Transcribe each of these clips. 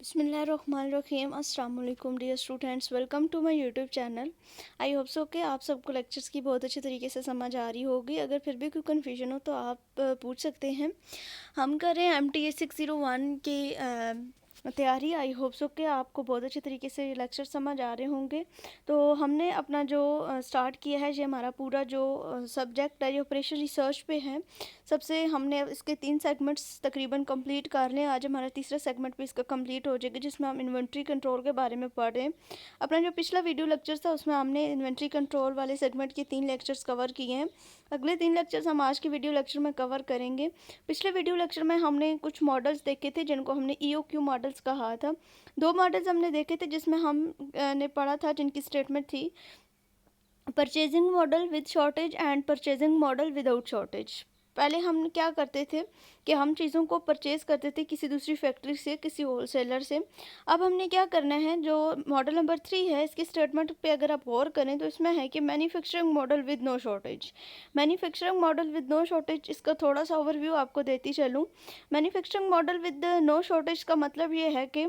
बिस्मिल्लाहिर्रहमानिर्रहीम अस्सलाम वालेकुम dear students, welcome to my YouTube channel. I hope so कि आप सबको लेक्चर्स की बहुत अच्छे तरीके से समझ आ रही होगी। अगर फिर भी कोई कन्फ्यूजन हो तो आप पूछ सकते हैं। हम कर रहे हैं MTA 601 की तैयारी। आई होप सो कि आपको बहुत अच्छे तरीके से लेक्चर समझ आ रहे होंगे। तो हमने अपना जो स्टार्ट किया है, ये हमारा पूरा जो सब्जेक्ट है ये ऑपरेशन रिसर्च पे है। सबसे हमने इसके 3 सेगमेंट्स तकरीबन कंप्लीट कर लें। आज हमारा तीसरा सेगमेंट भी इसका कंप्लीट हो जाएगा, जिसमें हम इन्वेंट्री कंट्रोल के बारे में पढ़ रहे हैं। अपना जो पिछला वीडियो लेक्चर था उसमें हमने इन्वेंट्री कंट्रोल वाले सेगमेंट के 3 लेक्चर्स कवर किए हैं। अगले 3 लेक्चर्स हम आज के वीडियो लेक्चर में कवर करेंगे। पिछले वीडियो लेक्चर में हमने कुछ मॉडल्स देखे थे जिनको हमने EOQ मॉडल्स कहा था। 2 मॉडल्स हमने देखे थे जिसमें हम ने पढ़ा था, जिनकी स्टेटमेंट थी purchasing model with shortage and purchasing model without shortage. पहले हम क्या करते थे कि हम चीज़ों को परचेज़ करते थे किसी दूसरी फैक्ट्री से, किसी होलसेलर से। अब हमने क्या करना है, जो मॉडल नंबर 3 है इसकी स्टेटमेंट पे अगर आप गौर करें तो इसमें है कि manufacturing model with no shortage. Manufacturing model with no shortage, इसका थोड़ा सा ओवरव्यू आपको देती चलूँ। Manufacturing model with no shortage का मतलब ये है कि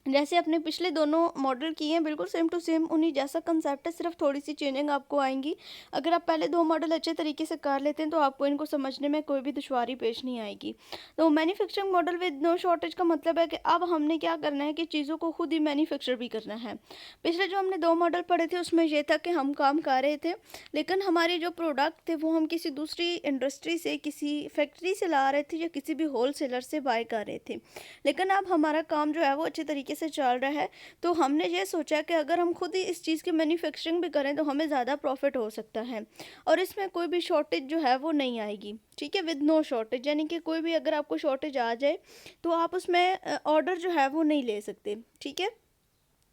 जैसे अपने पिछले दोनों मॉडल किए हैं बिल्कुल सेम टू सेम उन्हीं जैसा कंसेप्ट है, सिर्फ थोड़ी सी चेंजिंग आपको आएंगी। अगर आप पहले 2 मॉडल अच्छे तरीके से कर लेते हैं तो आपको इनको समझने में कोई भी दुश्वारी पेश नहीं आएगी। तो manufacturing model with no shortage का मतलब है कि अब हमने क्या करना है कि चीज़ों को खुद ही मैन्युफैक्चर भी करना है। पिछले जो हमने 2 मॉडल पढ़े थे उसमें यह था कि हम काम कर रहे थे, लेकिन हमारे जो प्रोडक्ट थे वो हम किसी दूसरी इंडस्ट्री से, किसी फैक्ट्री से ला रहे थे या किसी भी होल सेलर से बाय कर रहे थे। लेकिन अब हमारा काम जो है वो अच्छे तरीके से चल रहा है, तो हमने ये सोचा कि अगर हम खुद ही इस चीज़ की मैन्युफैक्चरिंग भी करें तो हमें ज़्यादा प्रॉफिट हो सकता है और इसमें कोई भी शॉर्टेज जो है वो नहीं आएगी। ठीक है, विद नो शॉर्टेज, यानी कि कोई भी अगर आपको शॉर्टेज आ जाए तो आप उसमें ऑर्डर जो है वो नहीं ले सकते। ठीक है,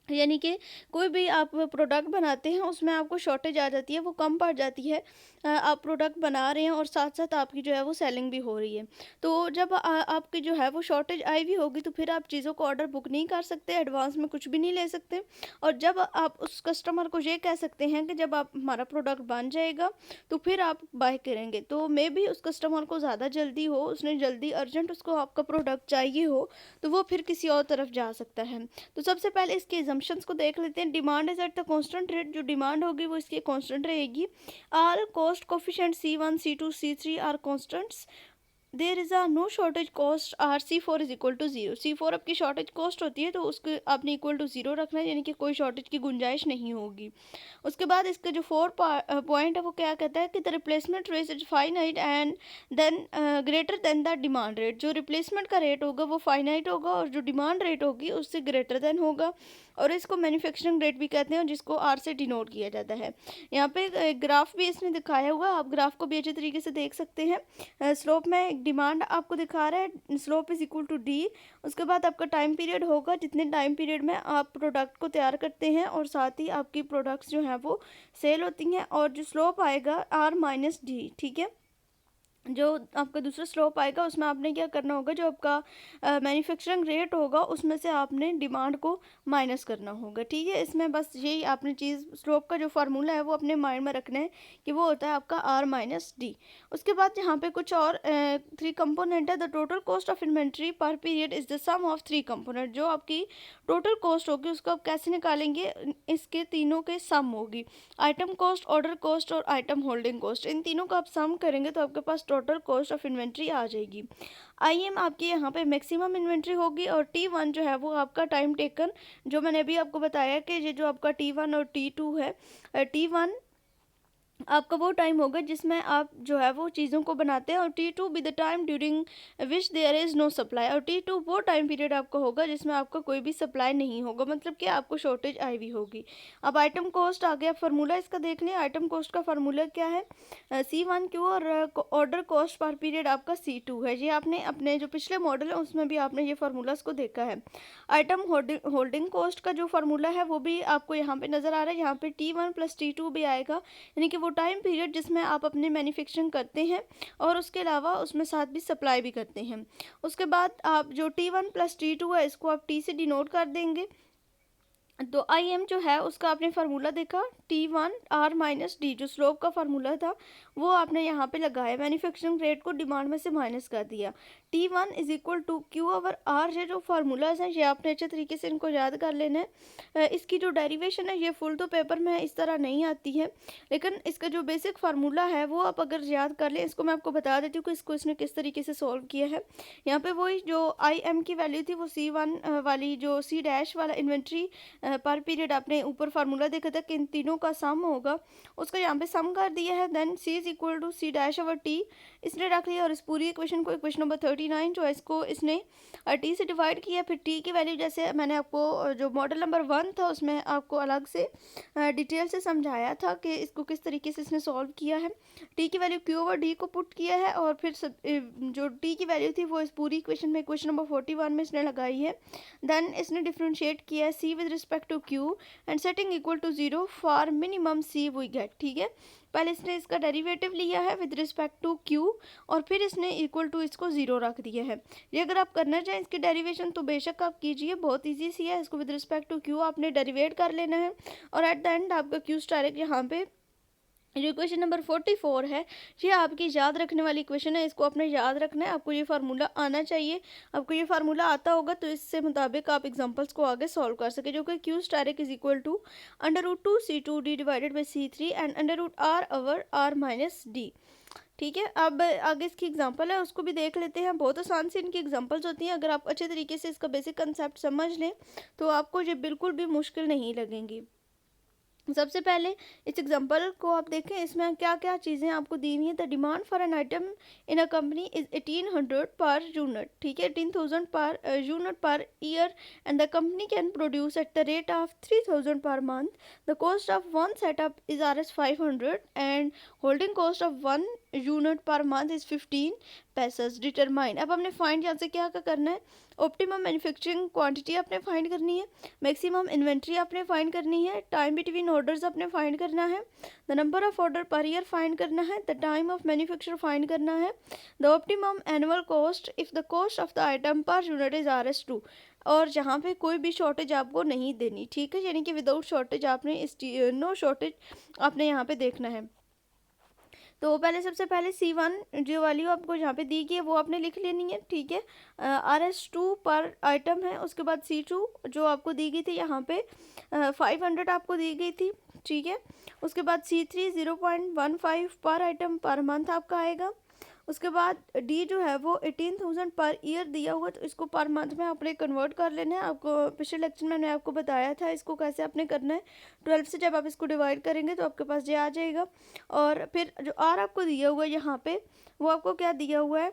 यानी कि कोई भी आप प्रोडक्ट बनाते हैं उसमें आपको शॉर्टेज आ जाती है, वो कम पड़ जाती है। आप प्रोडक्ट बना रहे हैं और साथ साथ आपकी जो है वो सेलिंग भी हो रही है। तो जब आपकी जो है वो शॉर्टेज आई भी होगी तो फिर आप चीज़ों को ऑर्डर बुक नहीं कर सकते, एडवांस में कुछ भी नहीं ले सकते। और जब आप उस कस्टमर को ये कह सकते हैं कि जब आप हमारा प्रोडक्ट बन जाएगा तो फिर आप बाय करेंगे, तो मे भी उस कस्टमर को ज़्यादा जल्दी हो, उसने जल्दी अर्जेंट उसको आपका प्रोडक्ट चाहिए हो, तो वो फिर किसी और तरफ जा सकता है। तो सबसे पहले इसके एजम्पशंस को देख लेते हैं। Demand is at the constant rate, जो डिमांड होगी वो इसकी कांस्टेंट रहेगी। All cost coefficient C1 C2 C3 are constants. There is a no shortage cost are C4 is equal to 0। C4 आपकी शॉर्टेज कॉस्ट होती है तो उसके आपने इक्वल टू 0 रखना है, यानी कि कोई शॉर्टेज की गुंजाइश नहीं होगी। उसके बाद इसका जो 4 पॉइंट है वो क्या कहता है कि the replacement rate is finite and then greater than the demand rate. जो रिप्लेसमेंट का रेट होगा वो फाइनाइट होगा और जो डिमांड रेट होगी उससे ग्रेटर देन होगा, और इसको मैन्युफैक्चरिंग रेट भी कहते हैं जिसको R से डिनोट किया जाता है। यहाँ पे एक ग्राफ भी इसने दिखाया हुआ, आप ग्राफ को भी अच्छे तरीके से देख सकते हैं। स्लोप में एक डिमांड आपको दिखा रहा है, slope is equal to D। उसके बाद आपका टाइम पीरियड होगा, जितने टाइम पीरियड में आप प्रोडक्ट को तैयार करते हैं और साथ ही आपकी प्रोडक्ट्स जो हैं वो सेल होती हैं, और जो स्लोप आएगा R-D। ठीक है, जो आपका दूसरा स्लोप आएगा उसमें आपने क्या करना होगा, जो आपका मैन्युफैक्चरिंग रेट होगा उसमें से आपने डिमांड को माइनस करना होगा। ठीक है, इसमें बस यही आपने चीज़, स्लोप का जो फार्मूला है वो अपने माइंड में रखना है कि वो होता है आपका R-D। उसके बाद यहाँ पे कुछ और 3 कंपोनेंट है। The total cost of inventory per period is the sum of 3 component. जो आपकी टोटल कॉस्ट होगी उसको आप कैसे निकालेंगे, इसके तीनों के सम होगी। आइटम कॉस्ट, ऑर्डर कॉस्ट और आइटम होल्डिंग कॉस्ट, इन तीनों का आप सम करेंगे तो आपके पास टोटल कॉस्ट ऑफ इन्वेंट्री आ जाएगी। IM आपकी यहाँ पे मैक्सिमम इन्वेंट्री होगी, और T1 जो है वो आपका टाइम टेकन, जो मैंने अभी आपको बताया कि ये जो आपका T1 और T2 है, T1 आपका वो टाइम होगा जिसमें आप जो है वो चीज़ों को बनाते हैं, और T2 be the time during which there is no supply. और T2 वो टाइम पीरियड आपका होगा जिसमें आपका कोई भी सप्लाई नहीं होगा, मतलब कि आपको शॉर्टेज आई हुई होगी। अब आइटम कॉस्ट आ गया, फार्मूला इसका देख लें। आइटम कॉस्ट का फार्मूला क्या है, C1Q, और ऑर्डर कॉस्ट पर पीरियड आपका C2 है। ये आपने अपने जो पिछले मॉडल है उसमें भी आपने ये फार्मूलाज को देखा है। आइटम होल्डिंग कॉस्ट का जो फार्मूला है वो भी आपको यहाँ पे नज़र आ रहा है। यहाँ पे T1 + T2 भी आएगा, यानी कि वो टाइम पीरियड जिसमें आप अपने मैन्युफैक्चरिंग करते हैं और उसके अलावा उसमें साथ भी सप्लाई भी करते हैं। उसके बाद आप जो T1 + T2 है इसको आप T से डिनोट कर देंगे। तो IM जो है उसका आपने फार्मूला देखा, T1 R माइनस डी, जो स्लोप का फार्मूला था वो आपने यहाँ पे लगाया, मैन्युफैक्चरिंग रेट को डिमांड में से माइनस कर दिया। T1 is equal to Q over R. ये जो फार्मूलाज हैं ये आपने अच्छे तरीके से इनको याद कर लेना है। इसकी जो डेरिवेशन है ये फुल तो पेपर में इस तरह नहीं आती है, लेकिन इसका जो बेसिक फार्मूला है वो आप अगर याद कर लें, इसको मैं आपको बता देती हूँ कि इसको इसने किस तरीके से सॉल्व किया है। यहाँ पे वही जो आई एम की वैल्यू थी वो C1 वाली, जो C डैश वाला इन्वेंट्री पर पीरियड आपने ऊपर फार्मूला देखा था कि इन तीनों का सम होगा, उसका यहाँ पे सम कर दिया है। Then C is equal to C dash over T इसने रख लिया, और इस पूरी इक्वेशन को इक्वेशन नंबर 39 जो है इसको इसने T से डिवाइड किया। फिर T की वैल्यू जैसे मैंने आपको जो मॉडल नंबर 1 था उसमें आपको अलग से डिटेल से समझाया था कि इसको किस तरीके से इसने सॉल्व किया है। T की वैल्यू Q ओवर D को पुट किया है, और फिर जो T की वैल्यू थी वो इस पूरी इक्वेशन में इक्वेशन नंबर 41 में इसने लगाई है। देन इसने डिफ्रेंशिएट किया है C with respect to Q and setting equal to 0 for minimum C we get. ठीक है, पहले इसने इसका डेरिवेटिव लिया है विद रिस्पेक्ट टू Q और फिर इसने इक्वल टू इसको 0 रख दिया है। ये अगर आप करना चाहें इसकी डेरिवेशन तो बेशक आप कीजिए, बहुत इजी सी है। इसको विद रिस्पेक्ट टू Q आपने डेरिवेट कर लेना है, और एट द एंड आपका Q डायरेक्ट यहाँ पे जो इक्वेशन नंबर 44 है ये आपकी याद रखने वाली इक्वेशन है। इसको आपने याद रखना है, आपको ये फार्मूला आना चाहिए। आपको ये फार्मूला आता होगा तो इससे मुताबिक आप एग्जांपल्स को आगे सॉल्व कर सके, जो कि Q direct is equal to √2C2D divided by C3 and √R over R minus D। ठीक है, अब आगे इसकी एग्जांपल है उसको भी देख लेते हैं। बहुत आसान सी इनकी एग्जांपल्स होती हैं, अगर आप अच्छे तरीके से इसका बेसिक कंसेप्ट समझ लें तो आपको ये बिल्कुल भी मुश्किल नहीं लगेंगी। सबसे पहले इस एग्जांपल को आप देखें, इसमें क्या क्या चीज़ें आपको दी हुई हैं। The demand for an item in a company is 1800 per unit. ठीक है, 18,000 per unit per year and the company can produce at the rate of 3,000 per month. The cost of one setup is Rs 500 and holding cost of one unit per month is 15 पैसेस। Determine, अब हमने find यहाँ से क्या करना है, optimum manufacturing quantity आपने find करनी है, मैक्सिमम इन्वेंट्री आपने फाइंड करनी है, टाइम बिटवीन ऑर्डर्स आपने फाइंड करना है, the number of order per year find करना है, the time of manufacture find करना है, the optimum annual cost if the cost of the item per unit is Rs2, और जहाँ पे कोई भी शॉर्टेज आपको नहीं देनी। ठीक है, यानी कि विदाउट शॉर्टेज आपने इस नो शॉर्टेज आपने यहाँ पे देखना है। तो पहले सबसे पहले C1 जो वैल्यू आपको यहाँ पे दी गई है वो आपने लिख लेनी है। ठीक है, Rs2 पर आइटम है। उसके बाद C2 जो आपको दी गई थी यहाँ पे 500 आपको दी गई थी। ठीक है, उसके बाद C3 0.15 पर आइटम पर मंथ आपका आएगा। उसके बाद डी जो है वो 18,000 पर ईयर दिया हुआ, तो इसको पर मंथ में आपने कन्वर्ट कर लेना है। आपको पिछले लेक्चर में मैंने आपको बताया था इसको कैसे आपने करना है। 12 से जब आप इसको डिवाइड करेंगे तो आपके पास ये आ जाएगा। और फिर जो आर आपको दिया हुआ है यहाँ पे वो आपको क्या दिया हुआ है,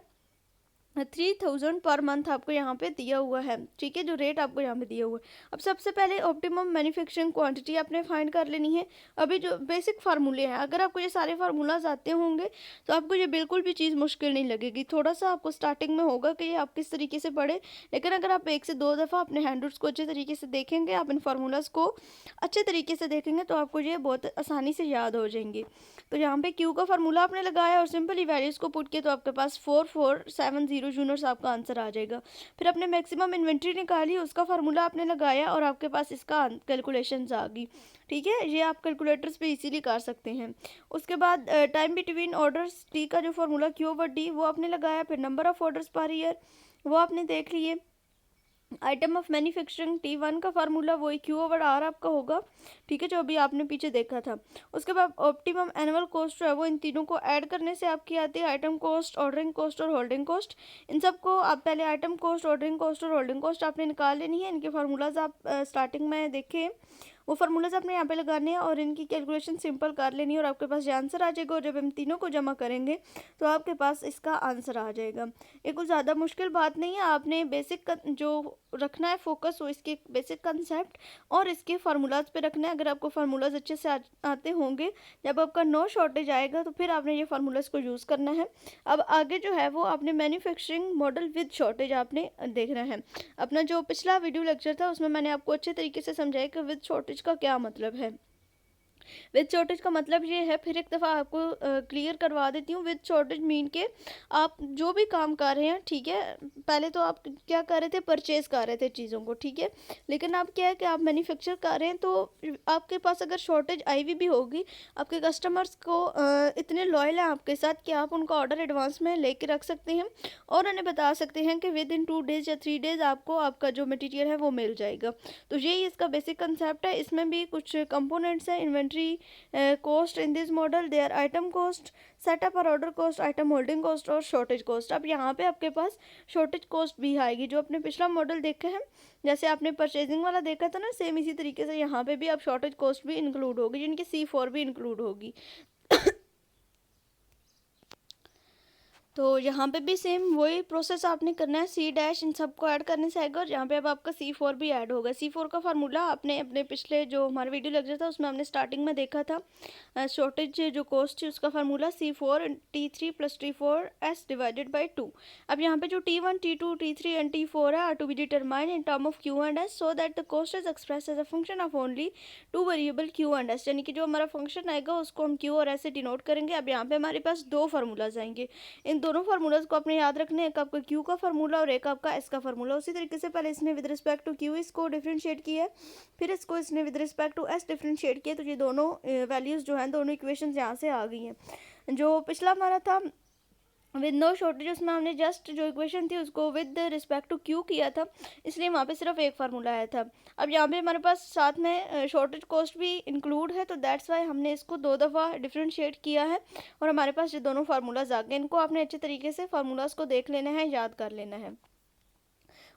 3,000 पर मंथ आपको यहाँ पे दिया हुआ है। ठीक है, जो रेट आपको यहाँ पे दिया हुआ है। अब सबसे पहले ऑप्टिमम मैन्युफैक्चरिंग क्वांटिटी आपने फाइंड कर लेनी है। अभी जो बेसिक फार्मूले हैं, अगर आपको ये सारे फार्मूलाज आते होंगे तो आपको ये बिल्कुल भी चीज़ मुश्किल नहीं लगेगी। थोड़ा सा आपको स्टार्टिंग में होगा कि ये आप किस तरीके से पढ़े, लेकिन अगर आप 1 से 2 दफ़ा अपने हैंडआउट्स को अच्छे तरीके से देखेंगे, आप इन फार्मूलाज को अच्छे तरीके से देखेंगे तो आपको ये बहुत आसानी से याद हो जाएंगे। तो यहाँ पे क्यू का फार्मूला आपने लगाया और सिंपली वैल्यूज़ को पुट किया तो आपके पास 4470 यूनिट्स आपका आंसर आ जाएगा। फिर आपने मैक्सिमम इन्वेंट्री निकाली, उसका फार्मूला आपने लगाया और आपके पास इसका कैलकुलेशंस आ गई। ठीक है, ये आप कैलकुलेटर्स पे इजीली कर सकते हैं। उसके बाद टाइम बिटवीन ऑर्डर्स टी का जो फार्मूला क्यू ओवर डी वो आपने लगाया। फिर number of orders per year वो आपने देख लिए। आइटम ऑफ मैन्युफैक्चरिंग T1 का फार्मूला वही Q ओवर R आपका होगा। ठीक है, जो अभी आपने पीछे देखा था। उसके बाद ऑप्टिमम एनुअल कॉस्ट जो है वो इन तीनों को ऐड करने से आपकी आती है आइटम कॉस्ट, ऑर्डरिंग कॉस्ट और होल्डिंग कॉस्ट। इन सबको आप पहले आइटम कॉस्ट, ऑर्डरिंग कॉस्ट और होल्डिंग कॉस्ट आपने निकाल लेनी है। इनके फार्मूलाज आप स्टार्टिंग में देखें, वो फार्मूलाज आपने यहाँ पे लगाने हैं और इनकी कैलकुलेशन सिंपल कर लेनी है और आपके पास ये आंसर आ जाएगा। और जब हम तीनों को जमा करेंगे तो आपके पास इसका आंसर आ जाएगा। ये कुछ ज़्यादा मुश्किल बात नहीं है, आपने बेसिक जो रखना है फोकस वो इसके बेसिक कंसेप्ट और इसके फार्मूलाज पे रखना है। अगर आपको फार्मूलाज अच्छे से आते होंगे, जब आपका नो शॉर्टेज आएगा तो फिर आपने ये फार्मूलाज को यूज़ करना है। अब आगे जो है वो आपने मैन्युफैक्चरिंग मॉडल विद शॉर्टेज आपने देखना है। अपना जो पिछला वीडियो लेक्चर था उसमें मैंने आपको अच्छे तरीके से समझाया कि विद शॉर्टेज का क्या मतलब है। विद शॉर्टेज का मतलब ये है, फिर एक दफ़ा आपको क्लियर करवा देती हूँ। विद शॉर्टेज मीन के आप जो भी काम कर रहे हैं, ठीक है, पहले तो आप क्या कर रहे थे, परचेज़ कर रहे थे चीज़ों को, ठीक है, लेकिन आप क्या है कि आप मैन्युफैक्चर कर रहे हैं, तो आपके पास अगर शॉर्टेज आई भी होगी, आपके कस्टमर्स को इतने लॉयल हैं आपके साथ कि आप उनका ऑर्डर एडवांस में लेके रख सकते हैं और उन्हें बता सकते हैं कि विद इन 2 डेज़ या 3 डेज़ आपको आपका जो मटेरियल है वो मिल जाएगा। तो यही इसका बेसिक कंसेप्ट है। इसमें भी कुछ कंपोनेंट्स हैं। Inventory cost in this model, they are item cost, setup और order cost, item holding cost और शॉर्टेज कॉस्ट। अब यहाँ पे आपके पास शॉर्टेज कॉस्ट भी आएगी। जो आपने पिछला मॉडल देखा है, जैसे आपने परचेजिंग वाला देखा था ना, सेम इसी तरीके से यहाँ पे भी आप शॉर्टेज कॉस्ट भी इंक्लूड होगी, जिनकी C4 भी इंक्लूड होगी। तो यहाँ पे भी सेम वही प्रोसेस आपने करना है, C' इन सबको ऐड करने से आएगा और यहाँ पे अब आपका C4 भी ऐड होगा। C4 का फार्मूला आपने अपने पिछले जो हमारा वीडियो लेक्चर था उसमें हमने स्टार्टिंग में देखा था। शॉर्टेज जो कॉस्ट थी उसका फार्मूला C4 T3 + T4S / 2। अब यहाँ पे जो T1, T2, T3 and T4 है are to be determine in term of Q and S, so that the cost is express as a function of only 2 variable Q and S। यानी कि जो हमारा function आएगा उसको हम Q और S से डिनोट करेंगे। अब यहाँ पे हमारे पास 2 फार्मूलाज आएंगे। इन दोनों फार्मूलाज को आपने याद रखना है, एक आपका Q का फार्मूला और एक आपका S का फार्मूला। उसी तरीके से पहले इसने विद रिस्पेक्ट टू Q इसको डिफरेंशिएट किया है, फिर इसको इसने with respect to S differentiate किया। तो ये दोनों वैल्यूज़ जो हैं, दोनों इक्वेशंस यहाँ से आ गई हैं। जो पिछला हमारा था विद नो शॉर्टेज, उसमें हमने जस्ट जो इक्वेशन थी उसको विद रिस्पेक्ट टू Q किया था, इसलिए वहाँ पे सिर्फ एक फार्मूला आया था। अब यहाँ पे हमारे पास साथ में शॉर्टेज कॉस्ट भी इंक्लूड है, तो दैट्स वाई हमने इसको 2 दफ़ा डिफरेंशिएट किया है और हमारे पास ये दोनों फार्मूलाज आ गए। इनको आपने अच्छे तरीके से फार्मूलाज को देख लेना है, याद कर लेना है।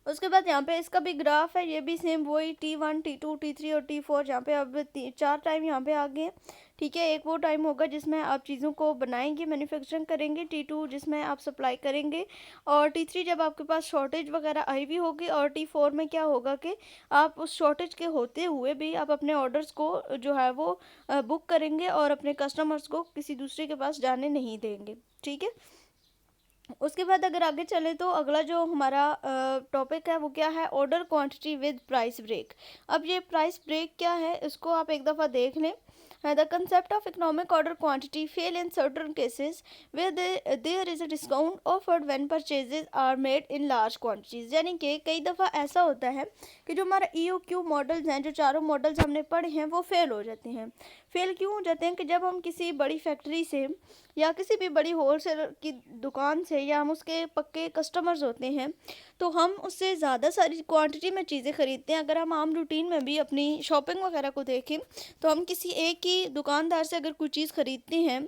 उसके बाद यहाँ पे इसका भी ग्राफ है, ये भी सेम वही T1, T2, T3 और T4, जहाँ पे अब 4 टाइम यहाँ पे आ गए हैं, ठीक है। एक वो टाइम होगा जिसमें आप चीज़ों को बनाएंगे, मैन्युफैक्चरिंग करेंगे, T2 जिसमें आप सप्लाई करेंगे, और T3 जब आपके पास शॉर्टेज वगैरह आई भी होगी, और T4 में क्या होगा कि आप उस शॉर्टेज के होते हुए भी आप अपने ऑर्डर्स को जो है वो बुक करेंगे और अपने कस्टमर्स को किसी दूसरे के पास जाने नहीं देंगे, ठीक है। उसके बाद अगर आगे चले तो अगला जो हमारा टॉपिक है वो क्या है, order quantity with price break. अब ये प्राइस ब्रेक क्या है, इसको आप एक दफ़ा देख लें। The concept of economic order quantity fail in certain cases where there is a discount offered when purchases are made in large quantities. यानी कि कई दफ़ा ऐसा होता है कि जो हमारा EOQ मॉडल्स हैं, जो चारों मॉडल्स हमने पढ़े हैं, वो फेल हो जाते हैं। फेल क्यों हो जाते हैं कि जब हम किसी बड़ी फैक्ट्री से या किसी भी बड़ी होलसेलर की दुकान से, या हम उसके पक्के कस्टमर्स होते हैं, तो हम उससे ज़्यादा सारी क्वांटिटी में चीज़ें ख़रीदते हैं। अगर हम आम रूटीन में भी अपनी शॉपिंग वगैरह को देखें, तो हम किसी एक ही दुकानदार से अगर कोई चीज़ ख़रीदते हैं,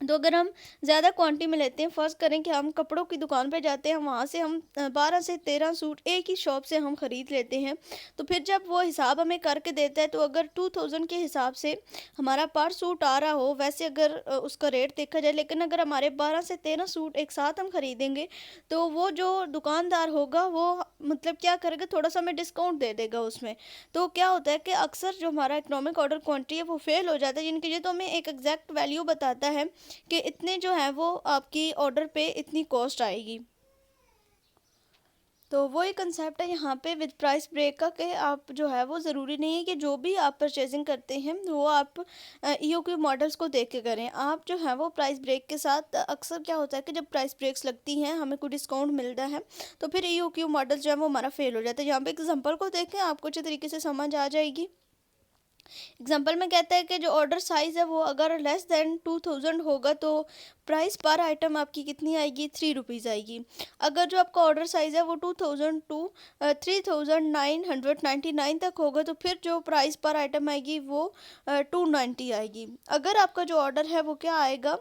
तो अगर हम ज़्यादा क्वांटिटी में लेते हैं, फ़र्ज़ करें कि हम कपड़ों की दुकान पे जाते हैं, वहाँ से हम 12 से 13 सूट एक ही शॉप से हम ख़रीद लेते हैं, तो फिर जब वो हिसाब हमें करके देता है, तो अगर 2000 के हिसाब से हमारा पर सूट आ रहा हो, वैसे अगर उसका रेट देखा जाए, लेकिन अगर हमारे 12 से 13 सूट एक साथ हम ख़रीदेंगे, तो वो जो दुकानदार होगा वो मतलब क्या करेगा, थोड़ा सा हमें डिस्काउंट दे देगा उसमें। तो क्या होता है कि अक्सर जो हमारा इकोनॉमिक ऑर्डर क्वांटिटी है वो फेल हो जाता है, जिनकी ये तो हमें एक एग्जैक्ट वैल्यू बताता है कि इतने जो है वो आपकी ऑर्डर पे इतनी कॉस्ट आएगी। तो वही कंसेप्ट है यहाँ पे विद प्राइस ब्रेक का, कि आप जो है वो ज़रूरी नहीं है कि जो भी आप परचेजिंग करते हैं वो आप EOQ मॉडल्स को देख के करें। आप जो है वो प्राइस ब्रेक के साथ, अक्सर क्या होता है कि जब प्राइस ब्रेक्स लगती हैं, हमें कोई डिस्काउंट मिलता है, तो फिर EOQ मॉडल जो है वो हमारा फेल हो जाता है। यहाँ पे एग्जांपल को देखें, आपको अच्छे तरीके से समझ आ जाएगी। एग्जाम्पल में कहता है कि जो ऑर्डर साइज़ है वो अगर लेस देन 2000 होगा, तो प्राइस पर आइटम आपकी कितनी आएगी, 3 रुपीज़ आएगी। अगर जो आपका ऑर्डर साइज़ है वो 2000 टू 3999 तक होगा, तो फिर जो प्राइस पर आइटम आएगी वो 290 आएगी। अगर आपका जो ऑर्डर है वो क्या आएगा,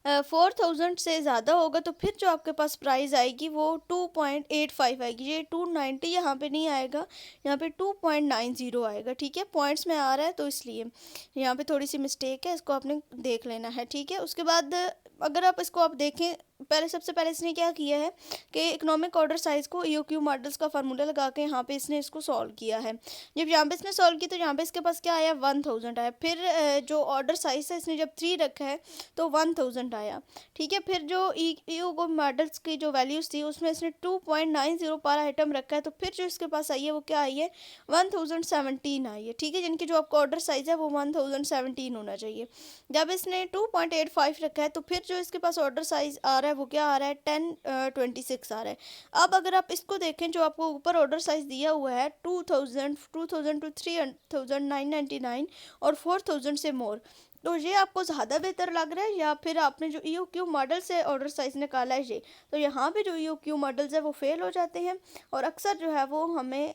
4000 से ज़्यादा होगा, तो फिर जो आपके पास प्राइस आएगी वो 2.85 आएगी। ये 290 यहाँ पे नहीं आएगा, यहाँ पे 2.90 आएगा, ठीक है। पॉइंट्स में आ रहा है तो इसलिए यहाँ पे थोड़ी सी मिस्टेक है, इसको आपने देख लेना है, ठीक है। उसके बाद अगर आप इसको आप देखें पहले सबसे पहले इसने क्या किया है कि इकोनॉमिक ऑर्डर साइज़ को EOQ मॉडल्स का फार्मूला लगा के यहाँ पे इसने इसको सॉल्व किया है। जब यहाँ पे इसने सॉल्व की तो यहाँ पे इसके पास क्या आया, 1000 आया। फिर जो ऑर्डर साइज़ है इसने जब 3 रखा है तो 1000 आया, ठीक है। फिर जो EOQ मॉडल्स की जो वैल्यूज़ थी उसमें इसने 2.90 पर आइटम रखा है, तो फिर जो इसके पास आई है वो क्या आई है, 1017 आई है, ठीक है। जिनकी जो आपका ऑर्डर साइज़ है वो 1017 होना चाहिए। जब इसने 2.85 रखा है तो फिर जो इसके पास ऑर्डर साइज़ आ रहा है वो क्या आ रहा है, 1026 आ रहा है। अब अगर आप इसको देखें, जो आपको ऊपर ऑर्डर साइज़ दिया हुआ है 2000 टू 3999 और 4000 से मोर, तो ये आपको ज़्यादा बेहतर लग रहा है या फिर आपने जो EOQ मॉडल से ऑर्डर साइज़ निकाला है ये, तो यहाँ पे जो EOQ मॉडल्स है वो फेल हो जाते हैं। और अक्सर जो है वो हमें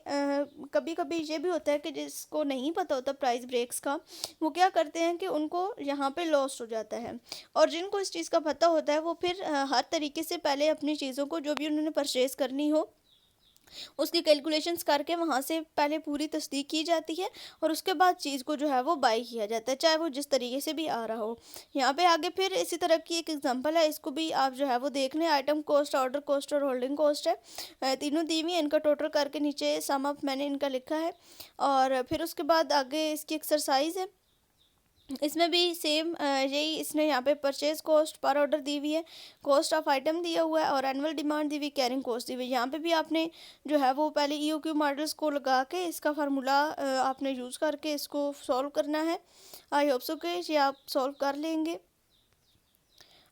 कभी कभी ये भी होता है कि जिसको नहीं पता होता प्राइस ब्रेक्स का, वो क्या करते हैं कि उनको यहाँ पे लॉस हो जाता है। और जिनको इस चीज़ का पता होता है वो फिर हर तरीके से पहले अपनी चीज़ों को जो भी उन्होंने परचेज़ करनी हो उसकी कैलकुलेशंस करके वहाँ से पहले पूरी तस्दीक की जाती है और उसके बाद चीज़ को जो है वो बाई किया जाता है, चाहे वो जिस तरीके से भी आ रहा हो। यहाँ पे आगे फिर इसी तरह की एक एग्जांपल है, इसको भी आप जो है वो देख लें। आइटम कॉस्ट, ऑर्डर कॉस्ट और होल्डिंग कॉस्ट है, तीनों दी हुई है। इनका टोटल करके नीचे सम अप मैंने इनका लिखा है। और फिर उसके बाद आगे इसकी एक्सरसाइज है, इसमें भी सेम यही इसने यहाँ पे परचेज कॉस्ट पर ऑर्डर दी हुई है, कॉस्ट ऑफ आइटम दिया हुआ है और एनुअल डिमांड दी हुई, कैरिंग कॉस्ट दी हुई है। यहाँ पे भी आपने जो है वो पहले EOQ मॉडल्स को लगा के इसका फार्मूला आपने यूज़ करके इसको सॉल्व करना है। आई होप सो कि ये आप सॉल्व कर लेंगे।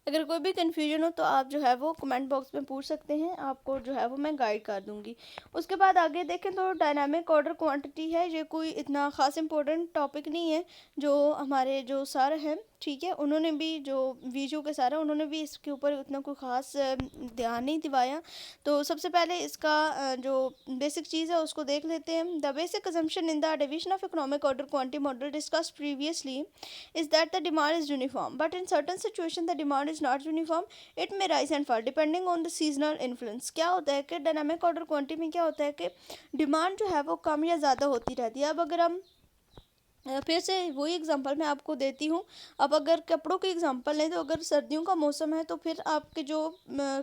अगर कोई भी कन्फ्यूजन हो तो आप जो है वो कमेंट बॉक्स में पूछ सकते हैं, आपको जो है वो मैं गाइड कर दूंगी। उसके बाद आगे देखें तो डायनामिक ऑर्डर क्वांटिटी है, ये कोई इतना ख़ास इंपॉर्टेंट टॉपिक नहीं है। जो हमारे जो सर हैं, ठीक है, उन्होंने भी जो वीजू के सर हैं उन्होंने भी इसके ऊपर उतना कोई ख़ास ध्यान नहीं दिवाया। तो सबसे पहले इसका जो बेसिक चीज़ है उसको देख लेते हैं। The basic assumption in the division of economic order quantity model discussed previously is that the demand is uniform, but in certain situations the demand is not uniform. It may rise and fall depending on the seasonal influence. क्या होता है कि dynamic order quantity में क्या होता है कि demand जो है वो कम या ज़्यादा होती रहती है। अब अगर हम फिर से वही एग्जांपल मैं आपको देती हूँ। अब अगर कपड़ों की एग्जांपल लें तो अगर सर्दियों का मौसम है तो फिर आपके जो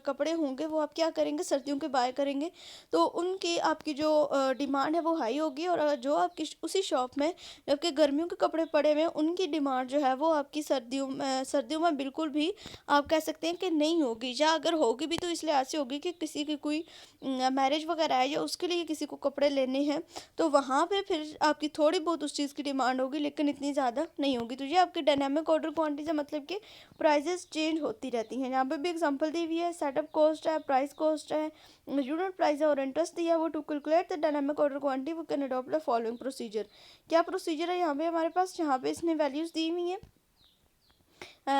कपड़े होंगे वो आप क्या करेंगे, सर्दियों के बाय करेंगे, तो उनकी आपकी जो डिमांड है वो हाई होगी। और जो आपकी उसी शॉप में जबकि गर्मियों के कपड़े पड़े हुए हैं उनकी डिमांड जो है वो आपकी सर्दियों में बिल्कुल भी आप कह सकते हैं कि नहीं होगी, या अगर होगी भी तो इस लिहाज से होगी कि किसी की कोई मैरिज वगैरह है या उसके लिए किसी को कपड़े लेने हैं, तो वहाँ पे फिर आपकी थोड़ी बहुत उस चीज़ की डिमांड होगी लेकिन इतनी ज़्यादा नहीं होगी। तो ये आपकी डायनामिक ऑर्डर क्वांटिटी से मतलब कि प्राइजेस चेंज होती रहती हैं। यहाँ पे भी एग्जांपल दी हुई है, सेटअप कॉस्ट है, प्राइस कॉस्ट है, यूनिट प्राइस है और इंटरेस्ट दिया है। वो to calculate the dynamic order quantity we can adopt the following procedure. क्या प्रोसीजर है यहाँ पे हमारे पास, यहाँ पे इसने वैल्यूज़ दी हुई हैं।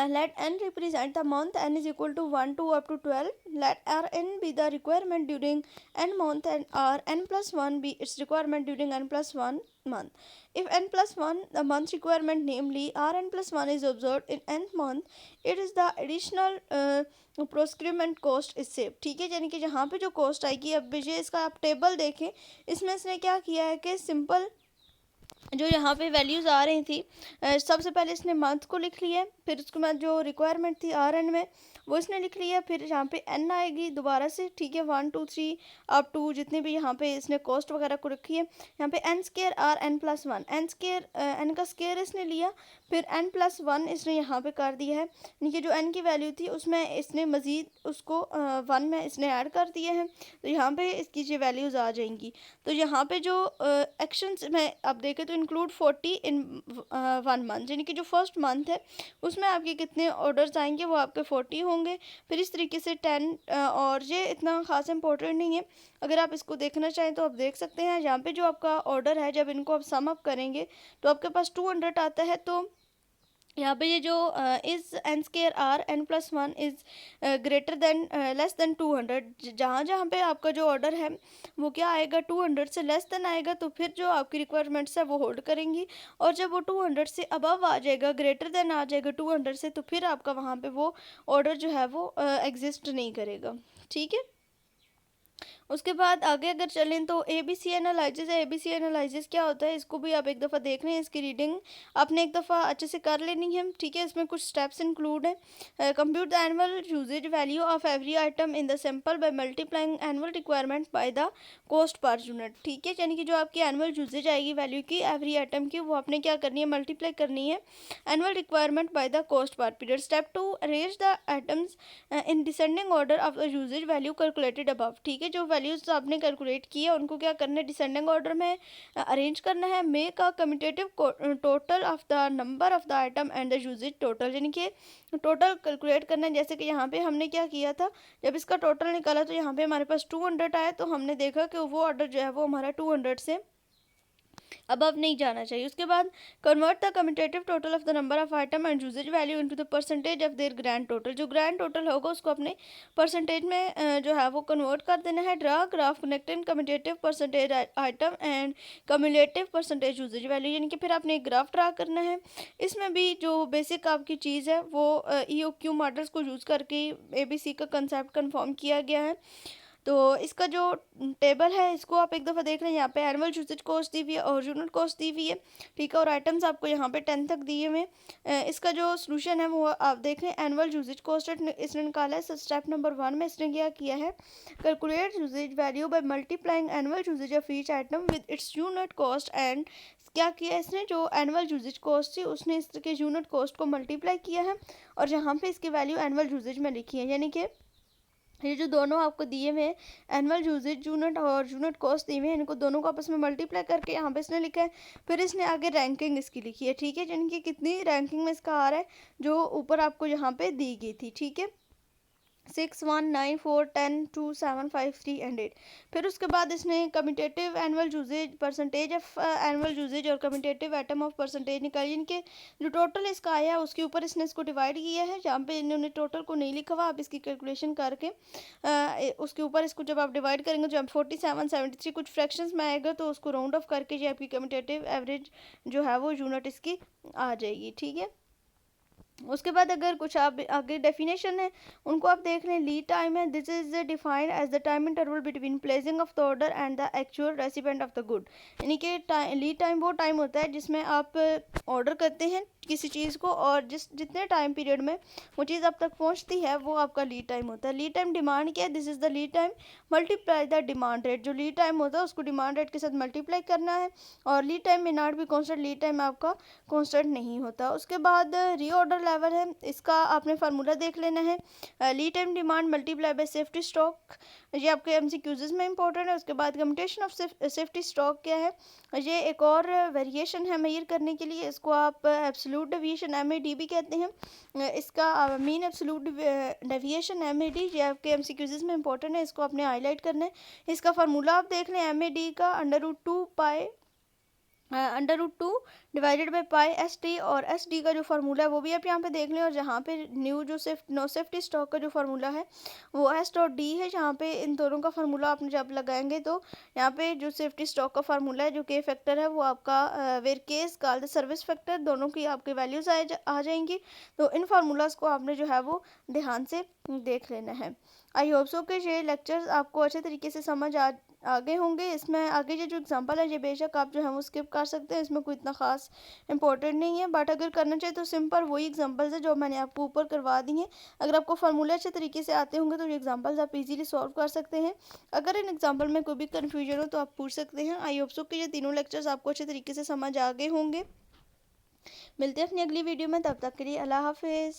Let n represent the month, n is equal to 1 to up to 12. Let Rn be the requirement during n month and Rn plus 1 be its requirement during n plus 1 month. If n plus 1 the month requirement, namely Rn plus 1 is observed in nth month, it is the additional procurement cost is saved। ठीक है, यानी कि जहाँ पे जो cost आएगी, अब ये इसका आप टेबल देखें, इसमें इसने क्या किया है कि सिंपल जो यहाँ पे वैल्यूज़ आ रही थी, सबसे पहले इसने मंथ को लिख लिया, फिर उसके बाद जो रिक्वायरमेंट थी Rn में वो इसने लिख लिया, फिर यहाँ पे n आएगी दोबारा से, ठीक है, 1 2 3 अप टू जितने भी यहाँ पे इसने कॉस्ट वगैरह को रखी है। यहाँ पे n square Rn plus 1, n square n का स्केयर इसने लिया, फिर n प्लस 1 इसने यहाँ पे कर दिया है। नीचे जो n की वैल्यू थी उसमें इसने मज़ीद उसको 1 में इसने ऐड कर दिए हैं, तो यहाँ पे इसकी जो वैल्यूज़ आ जाएंगी। तो यहाँ पे जो एक्शंस में आप देखें तो इंक्लूड 40 इन 1 मंथ, यानी कि जो फर्स्ट मंथ है उसमें आपके कितने ऑर्डर्स आएंगे वो आपके 40 होंगे। फिर इस तरीके से 10, और ये इतना ख़ास इंपॉर्टेंट नहीं है, अगर आप इसको देखना चाहें तो आप देख सकते हैं। यहाँ पे जो आपका ऑर्डर है जब इनको आप सम अप करेंगे तो आपके पास 200 आता है। तो यहाँ पे ये जो is n square r n plus 1 is greater than less than 200, जहाँ जहाँ पे आपका जो ऑर्डर है वो क्या आएगा, 200 से लेस देन आएगा, तो फिर जो आपकी रिक्वायरमेंट्स है वो होल्ड करेंगी। और जब वो 200 से अबव आ जाएगा, ग्रेटर देन आ जाएगा 200 से, तो फिर आपका वहाँ पे वो ऑर्डर जो है वो एग्जिस्ट नहीं करेगा। ठीक है, उसके बाद आगे अगर चलें तो ABC एनालिसिस है। ABC एनालिसिस क्या होता है, इसको भी आप एक दफ़ा देख लें, इसकी रीडिंग आपने एक दफ़ा अच्छे से कर लेनी है, ठीक है। इसमें कुछ स्टेप्स इंक्लूड हैं। Compute the annual usage value of every item in the sample by multiplying annual requirement by the cost per unit, ठीक है। यानी कि जो आपकी एनुअल यूजेज आएगी वैल्यू की एवरी आइटम की, वो आपने क्या करनी है, मल्टीप्लाई करनी है annual requirement by the cost per period. Step 2, arrange the items in descending order of the usage value calculated above, ठीक है। जो वैल्यूज आपने कैलकुलेट की है उनको क्या करना है, डिसेंडिंग ऑर्डर में अरेंज करना है। Make a commutative total of the number of the item and the usage total, यानी कि टोटल कैलकुलेट करना है। जैसे कि यहाँ पे हमने क्या किया था, जब इसका टोटल निकाला तो यहाँ पे हमारे पास 200 आया, तो हमने देखा कि वो ऑर्डर जो है वो हमारा 200 से अबव नहीं जाना चाहिए। उसके बाद convert the commutative total of the number of item and usage value into the percentage of their grand total, जो ग्रैंड टोटल होगा उसको अपने परसेंटेज में जो है वो कन्वर्ट कर देना है। Draw graph connecting commutative percentage item and cumulative percentage usage value, यानी कि फिर आपने एक ग्राफ ड्रा करना है। इसमें भी जो बेसिक आपकी चीज़ है वो EOQ मॉडल्स को यूज़ करके ABC का कंसेप्ट कन्फर्म किया गया है। तो इसका जो टेबल है इसको आप एक दफ़ा देख लें। यहाँ पे एनुअल यूसेज कॉस्ट दी हुई है और यूनिट कॉस्ट दी हुई है, ठीक है। और आइटम्स आपको यहाँ पे 10 तक दिए हुए हैं। इसका जो सोल्यूशन है वो आप देख लें। एनुअल यूसेज कॉस्ट इसने निकाला है। स्टेप नंबर 1 में इसने क्या किया है, calculate usage value by multiplying annual usage of each item with its unit cost and क्या किया इसने, जो एनुअल यूसेज कॉस्ट थी उसने इसके यूनिट कॉस्ट को मल्टीप्लाई किया है और यहाँ पे इसकी वैल्यू एनुअल यूसेज में लिखी है। यानी कि ये जो दोनों आपको दिए हुए हैं, एनुअल यूजेज यूनिट और यूनिट कॉस्ट दिए हुए हैं, इनको दोनों को आपस में मल्टीप्लाई करके यहाँ पे इसने लिखा है। फिर इसने आगे रैंकिंग इसकी लिखी है, ठीक है। यानी कि कितनी रैंकिंग में इसका आ रहा है, जो ऊपर आपको यहाँ पे दी गई थी, ठीक है। 6, 1, 9, 4, 10, 2, 7, 5, 3 एंड 8। फिर उसके बाद इसने commutative annual usage, percentage of annual usage और कम्यूटेटिव आइटम ऑफ परसेंटेज निकाली। इनके जो टोटल इसका आया है उसके ऊपर इसने इसको डिवाइड किया है। जहाँ पे इन्होंने टोटल को नहीं लिखा हुआ, आप इसकी कैलकुलेशन करके उसके ऊपर इसको जब आप डिवाइड करेंगे, जब 47, 73 कुछ फ्रैक्शंस में आएगा तो उसको राउंड ऑफ करके ये आपकी कम्यूटेटिव एवरेज जो है वो यूनिट इसकी आ जाएगी, ठीक है। उसके बाद अगर कुछ आप आगे डेफिनेशन है उनको आप देख लें। लीड टाइम है, this is defined as the time interval between placing of the order and the actual recipient of the good, यानी कि लीड टाइम वो टाइम होता है जिसमें आप ऑर्डर करते हैं किसी चीज़ को और जितने टाइम पीरियड में वो चीज़ आप तक पहुंचती है वो आपका लीड टाइम होता है। लीड टाइम डिमांड क्या है, this is the lead time multiply the demand rate, जो लीड टाइम होता है उसको डिमांड रेट के साथ मल्टीप्लाई करना है। और लीड टाइम में नॉट भी कॉन्स्टेंट, लीड टाइम आपका कॉन्स्टेंट नहीं होता। उसके बाद रीऑर्डर लेवल है, इसका आपने फार्मूला देख लेना है। Lead time demand multiply by safety stock, ये आपके MCQs में इंपॉर्टेंट है। उसके बाद कम्यूटेशन ऑफ सेफ्टी स्टॉक क्या है, ये एक और वेरिएशन है मेजर करने के लिए, इसको आप एब्सोल्यूट डेविएशन MAD भी कहते हैं। इसका मीन एब्सोल्यूट डेविएशन MAD, ये आपके MCQs में इंपॉर्टेंट है, इसको आपने हाईलाइट करना है। इसका फार्मूला आप देख लें, MAD का √2 डिवाइडेड बाई पाई SD, और SD का जो फार्मूला है वो भी आप यहाँ पे देख लें। और जहाँ पे न्यू जो नो सेफ्टी स्टॉक का जो फार्मूला है वो S.D है। जहाँ पे इन दोनों का फार्मूला आपने जब लगाएंगे तो यहाँ पे जो सेफ्टी स्टॉक का फार्मूला है, जो K फैक्टर है, वो आपका where case call the service factor, दोनों की आपकी वैल्यूज़ आ जाएंगी। तो इन फार्मूलाज को आपने जो है वो ध्यान से देख लेना है। आई होप सो कि ये लेक्चर्स आपको अच्छे तरीके से समझ आगे होंगे। इसमें आगे ये जो एग्जांपल है ये बेशक आप जो है वो स्किप कर सकते हैं, इसमें कोई इतना ख़ास इंपॉर्टेंट नहीं है, बट अगर करना चाहिए तो सिंपल वही एग्जांपल्स है जो मैंने आपको ऊपर करवा दी हैं। अगर आपको फार्मूले अच्छे तरीके से आते होंगे तो ये एग्जांपल्स आप इजीली सॉल्व कर सकते हैं। अगर इन एग्जांपल में कोई भी कन्फ्यूजन हो तो आप पूछ सकते हैं। आई होप सो कि ये तीनों लेक्चर्स आपको अच्छे तरीके से समझ आ गए होंगे। मिलते हैं अपनी अगली वीडियो में, तब तक के लिए अल्लाह हाफिज़।